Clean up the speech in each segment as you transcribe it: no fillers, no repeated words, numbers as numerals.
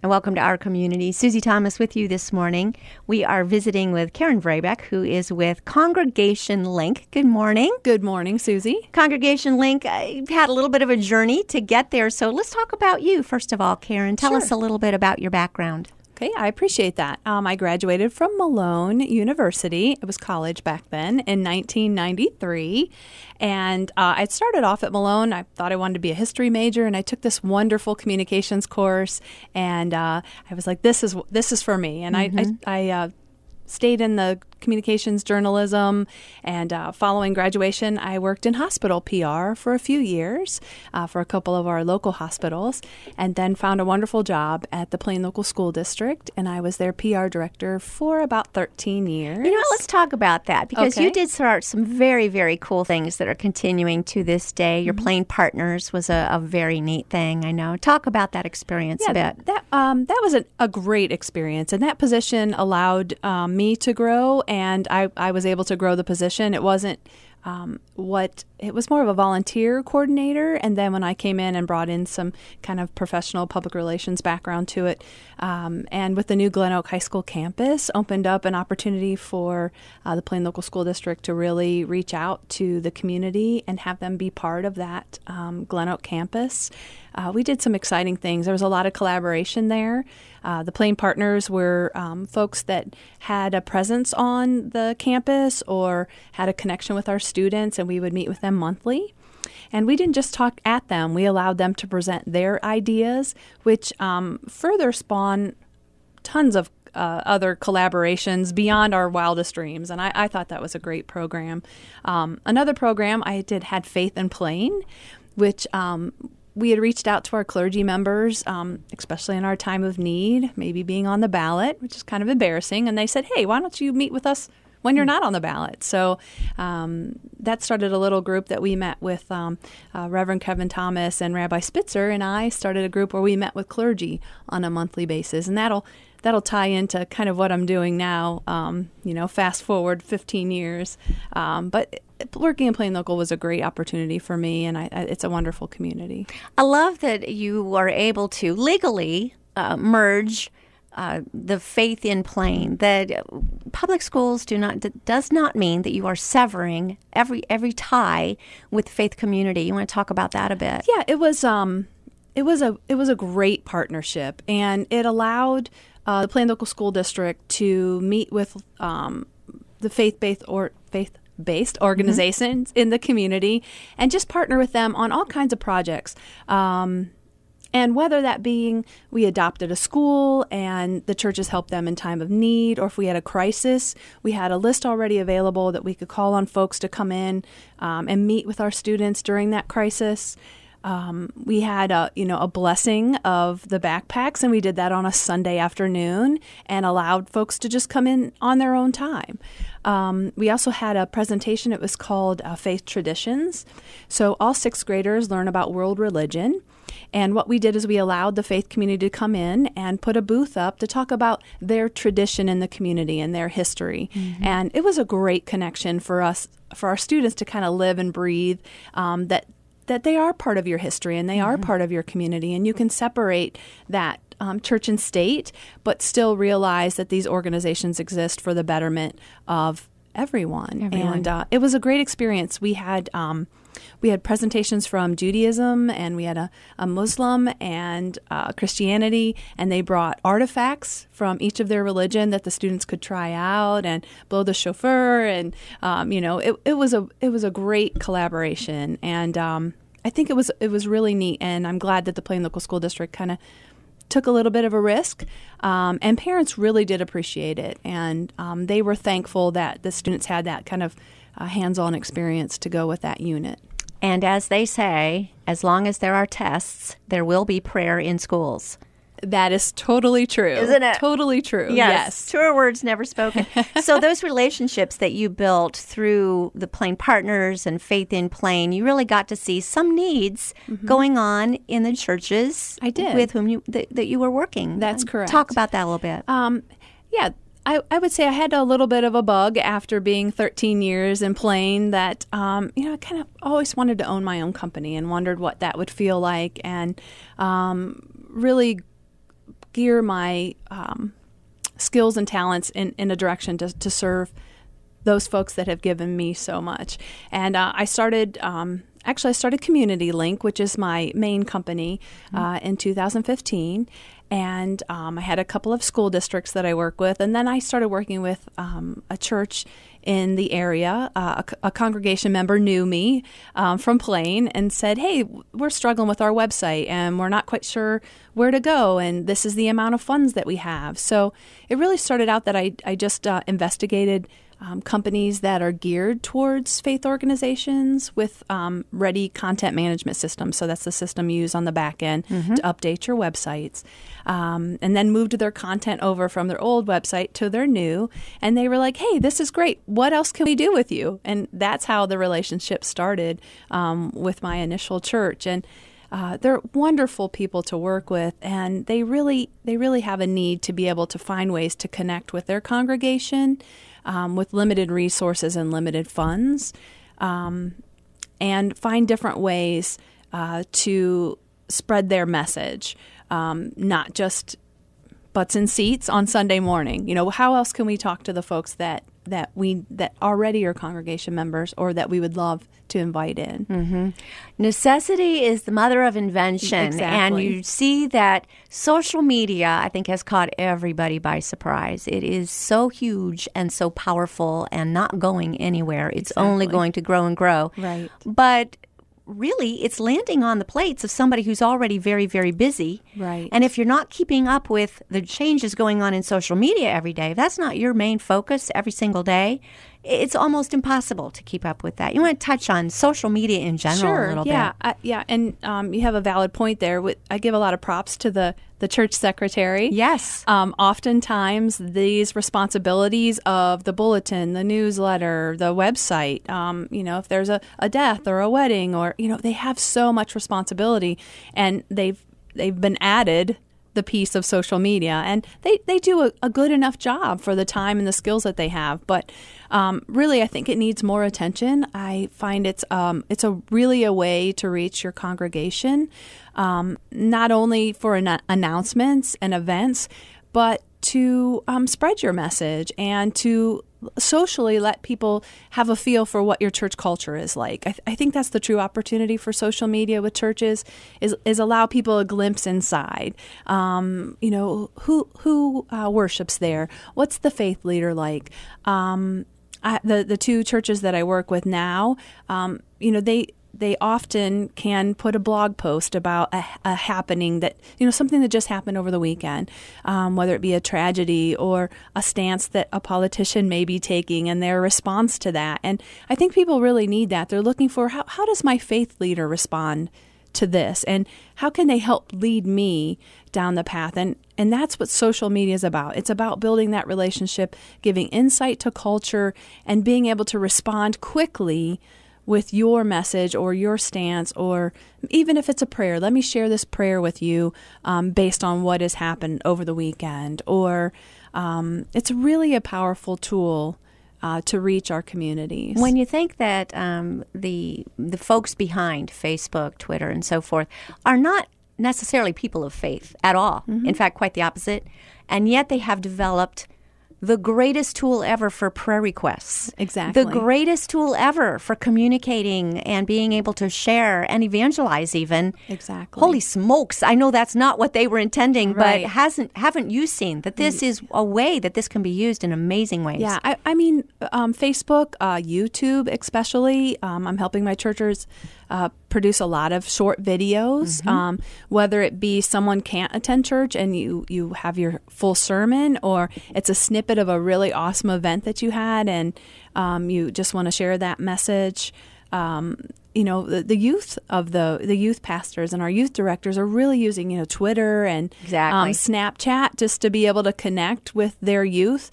and welcome to our community. Susie Thomas with you this morning. We are visiting with Karen Vraybeck, who is with Congregation Link. Good morning. Good morning, Susie. Congregation Link, you've had a little bit of a journey to get there, so let's talk about you, first of all, Karen. Tell us a little bit about your background. Okay, I appreciate that. I graduated from Malone University. It was college back then in 1993. And I started off at Malone. I thought I wanted to be a history major, and I took this wonderful communications course. And I was like, this is for me. And I stayed in the communications journalism, and following graduation, I worked in hospital PR for a few years for a couple of our local hospitals, and then found a wonderful job at the Plain Local School District, and I was their PR director for about 13 years. You know what, let's talk about that, because you did start some very, very cool things that are continuing to this day. Your Plain Partners was a very neat thing, I know. Talk about that experience a bit. That was a great experience, and that position allowed me to grow, and I was able to grow the position. It wasn't it was more of a volunteer coordinator, and then when I came in and brought in some kind of professional public relations background to it, and with the new Glen Oak High School campus, opened up an opportunity for the Plain Local School District to really reach out to the community and have them be part of that Glen Oak campus. We did some exciting things. There was a lot of collaboration there. The Plain Partners were folks that had a presence on the campus or had a connection with our students, and we would meet with them monthly. And we didn't just talk at them. We allowed them to present their ideas, which further spawned tons of other collaborations beyond our wildest dreams. And I thought that was a great program. Another program I had Faith in Plain, which we had reached out to our clergy members, especially in our time of need, maybe being on the ballot, which is kind of embarrassing. And they said, hey, why don't you meet with us when you're not on the ballot? So that started a little group that we met with Reverend Kevin Thomas and Rabbi Spitzer, and I started a group where we met with clergy on a monthly basis. And that'll tie into kind of what I'm doing now, fast forward 15 years. But working in Plain Local was a great opportunity for me, and it's a wonderful community. I love that you are able to legally merge the faith in Plain. That public schools does not mean that you are severing every tie with the faith community. You want to talk about that a bit? Yeah, it was a great partnership, and it allowed the Plain Local School District to meet with the faith-based organizations in the community and just partner with them on all kinds of projects. And whether that being we adopted a school and the churches helped them in time of need, or if we had a crisis, we had a list already available that we could call on folks to come in and meet with our students during that crisis. We had a blessing of the backpacks, and we did that on a Sunday afternoon and allowed folks to just come in on their own time. We also had a presentation. It was called Faith Traditions. So all sixth graders learn about world religion. And what we did is we allowed the faith community to come in and put a booth up to talk about their tradition in the community and their history. Mm-hmm. And it was a great connection for us, for our students to kind of live and breathe that they are part of your history and they are part of your community, and you can separate that church and state, but still realize that these organizations exist for the betterment of everyone. And it was a great experience. We had presentations from Judaism, and we had a Muslim and Christianity, and they brought artifacts from each of their religion that the students could try out and blow the shofar, and it was a great collaboration, and I think it was really neat, and I'm glad that the Plain Local School District kind of took a little bit of a risk, and parents really did appreciate it, and they were thankful that the students had that kind of hands-on experience to go with that unit. And as they say, as long as there are tests, there will be prayer in schools. That is totally true. Isn't it? Totally true. Yes. Truer words never spoken. So those relationships that you built through the Plain Partners and Faith in Plain, you really got to see some needs going on in the churches with whom that you were working. That's correct. Talk about that a little bit. I would say I had a little bit of a bug after being 13 years in Plain that, I kind of always wanted to own my own company and wondered what that would feel like, and really gear my skills and talents in a direction to serve those folks that have given me so much. And I started Community Link, which is my main company, in 2015. And I had a couple of school districts that I work with. And then I started working with a church in the area. A congregation member knew me from Plain and said, "Hey, we're struggling with our website and we're not quite sure where to go. And this is the amount of funds that we have." So it really started out that I just investigated companies that are geared towards faith organizations with ready content management systems. So that's the system you use on the back end to update your websites. And then moved their content over from their old website to their new. And they were like, "Hey, this is great. What else can we do with you?" And that's how the relationship started with my initial church. And they're wonderful people to work with, and they really have a need to be able to find ways to connect with their congregation with limited resources and limited funds, and find different ways to spread their message, not just butts and seats on Sunday morning. How else can we talk to the folks that already are congregation members or that we would love to invite in? Necessity is the mother of invention. Exactly. And you see that social media, I think, has caught everybody by surprise. It is so huge and so powerful and not going anywhere. It's only going to grow and grow. Right. But really, it's landing on the plates of somebody who's already very, very busy. Right. And if you're not keeping up with the changes going on in social media every day, if that's not your main focus every single day, it's almost impossible to keep up with that. You want to touch on social media in general a little bit. Yeah. And you have a valid point there. I give a lot of props to the church secretary. Yes. Oftentimes, these responsibilities of the bulletin, the newsletter, the website, if there's a death or a wedding, or they have so much responsibility, and they've been added the piece of social media, and they do a good enough job for the time and the skills that they have. But really, I think it needs more attention. I find it's really a way to reach your congregation, not only for announcements and events, but to spread your message and to socially let people have a feel for what your church culture is like. I think that's the true opportunity for social media with churches is allow people a glimpse inside. Who worships there? What's the faith leader like? The two churches that I work with now, they often can put a blog post about a happening that, something that just happened over the weekend, whether it be a tragedy or a stance that a politician may be taking and their response to that. And I think people really need that. They're looking for how does my faith leader respond to this? And how can they help lead me down the path? And that's what social media is about. It's about building that relationship, giving insight to culture, and being able to respond quickly with your message or your stance, or even if it's a prayer. Let me share this prayer with you based on what has happened over the weekend. Or it's really a powerful tool to reach our communities. When you think that the folks behind Facebook, Twitter, and so forth are not necessarily people of faith at all, in fact, quite the opposite, and yet they have developed the greatest tool ever for prayer requests. Exactly. The greatest tool ever for communicating and being able to share and evangelize even. Exactly. Holy smokes, I know that's not what they were intending, Right. but haven't you seen that this is a way that this can be used in amazing ways? Yeah, I mean, Facebook, YouTube especially, I'm helping my churches produce a lot of short videos, whether it be someone can't attend church and you have your full sermon, or it's a snippet of a really awesome event that you had and you just want to share that message. The youth of the youth pastors and our youth directors are really using Twitter and Snapchat just to be able to connect with their youth.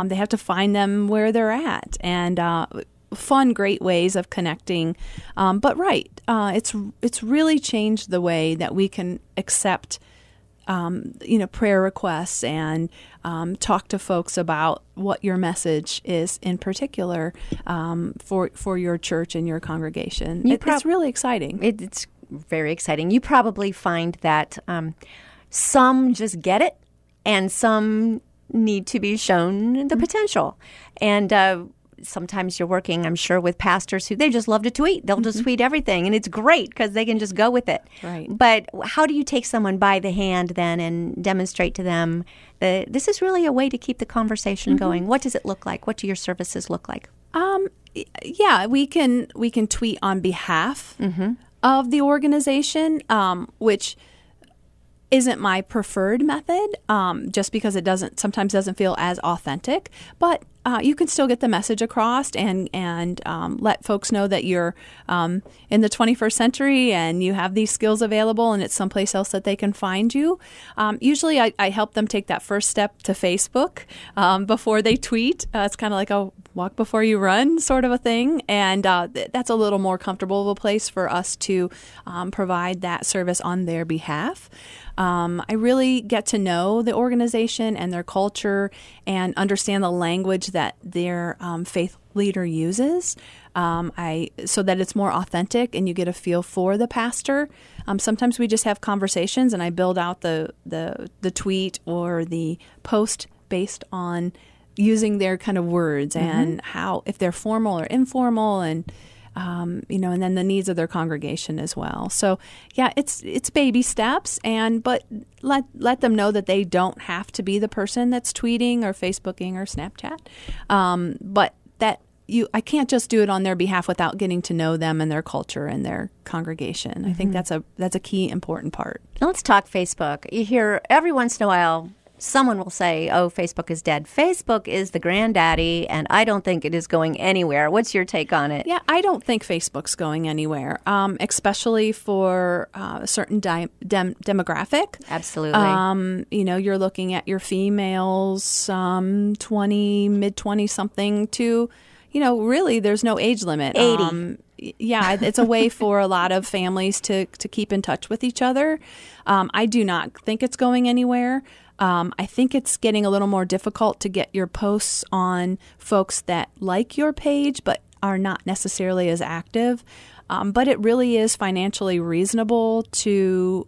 They have to find them where they're at, and fun, great ways of connecting. It's really changed the way that we can accept prayer requests and talk to folks about what your message is in particular for your church and your congregation. It's really exciting. It's very exciting. You probably find that some just get it and some need to be shown the potential. And sometimes you're working, I'm sure, with pastors who they just love to tweet. They'll just tweet everything, and it's great because they can just go with it. Right. But how do you take someone by the hand then and demonstrate to them that this is really a way to keep the conversation going? What does it look like? What do your services look like? Yeah, we can tweet on behalf of the organization, which isn't my preferred method, just because it sometimes doesn't feel as authentic. But you can still get the message across and let folks know that you're in the 21st century and you have these skills available and it's someplace else that they can find you. Usually I help them take that first step to Facebook before they tweet. It's kind of like a walk before you run sort of a thing. And that's a little more comfortable of a place for us to provide that service on their behalf. I really get to know the organization and their culture and understand the language that their faith leader uses, so that it's more authentic and you get a feel for the pastor. Sometimes we just have conversations and I build out the tweet or the post based on using their kind of words and how, if they're formal or informal, and and then the needs of their congregation as well. So yeah, it's baby steps, but let them know that they don't have to be the person that's tweeting or Facebooking or Snapchat, but that I can't just do it on their behalf without getting to know them and their culture and their congregation. I think that's a key important part. Now let's talk Facebook. You hear every once in a while someone will say, oh, Facebook is dead. Facebook is the granddaddy, and I don't think it is going anywhere. What's your take on it? Yeah, I don't think Facebook's going anywhere, especially for a certain demographic. Absolutely. You're looking at your females, 20, mid-20 something to, really there's no age limit. 80. Yeah, it's a way for a lot of families to keep in touch with each other. I do not think it's going anywhere. I think it's getting a little more difficult to get your posts on folks that like your page but are not necessarily as active. But it really is financially reasonable to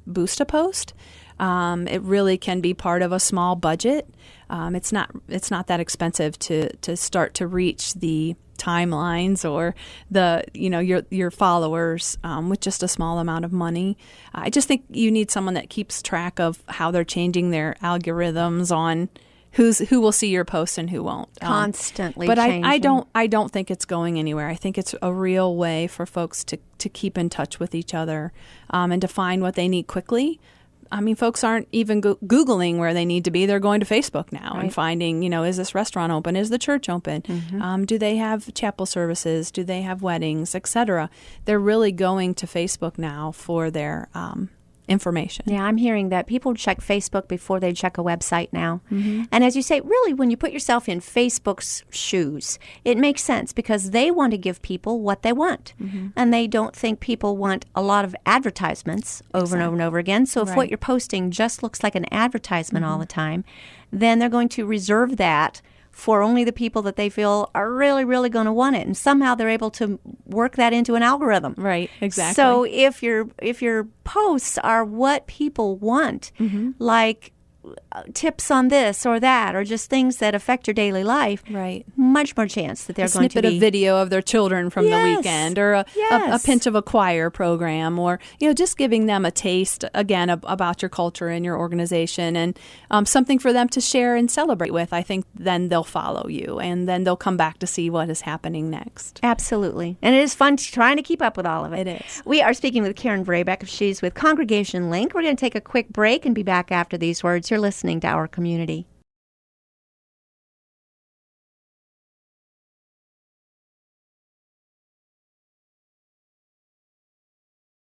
boost a post. It really can be part of a small budget. It's not that expensive to start to reach the timelines or your followers with just a small amount of money. I just think you need someone that keeps track of how they're changing their algorithms on who will see your posts and who won't. Constantly but changing. I don't think it's going anywhere. I think it's a real way for folks to keep in touch with each other and to find what they need quickly. I mean, folks aren't even Googling where they need to be. They're going to Facebook now and finding, is this restaurant open? Is the church open? Do they have chapel services? Do they have weddings, etc.? They're really going to Facebook now for their information. Yeah, I'm hearing that people check Facebook before they check a website now. And as you say, really, when you put yourself in Facebook's shoes, it makes sense because they want to give people what they want. And they don't think people want a lot of advertisements over and over and over again. So if what you're posting just looks like an advertisement all the time, then they're going to reserve that for only the people that they feel are really, really going to want it. And somehow they're able to work that into an algorithm. Right, exactly. So if your posts are what people want, like tips on this or that, or just things that affect your daily life, much more chance that they're going to be... A snippet of video of their children from the weekend, or a pinch of a choir program, or just giving them a taste, again, about your culture and your organization, and something for them to share and celebrate with. I think then they'll follow you, and then they'll come back to see what is happening next. Absolutely. And it is fun trying to keep up with all of it. It is. We are speaking with Karen Vrabeck. She's with Congregation Link. We're going to take a quick break and be back after these words. You're listening to Our Community.